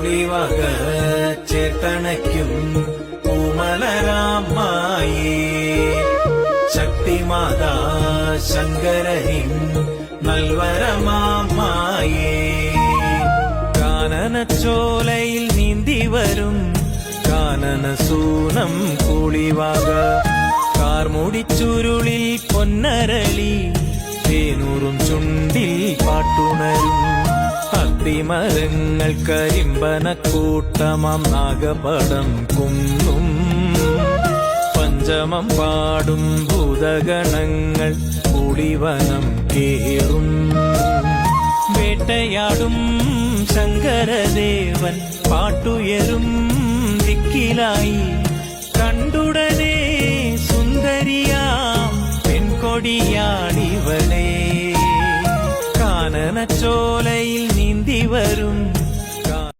കുളിവക ചേർത്തണയ്ക്കും പൂമലരാമായേ ശക്തിമാതാ ശങ്കരനിൻ നൽവരമാമായേ കാനനച്ചോലയിൽ നീന്തി വരും കാനനസൂനം കുളിവക കാർമുടിച്ചുരുളിൽ പൊന്നരളി തേനൂറും ചുണ്ടിൽ പാട്ടുണരും അത്തിമരങ്ങൾ കരിമ്പനക്കൂട്ടമാം നാഗപടം കുന്നും പഞ്ചമം പാടും ഭൂതഗണങ്ങൾ കുളിവനം കേറും വേട്ടയാടും ശങ്കരദേവൻ പാട്ടുയരും ദിക്കിലായി കണ്ടുടനെ സുന്ദരിയാം പെൺകൊടിയാടിവളെ കാനനച്ചോലയിൽ നീന്തി വരും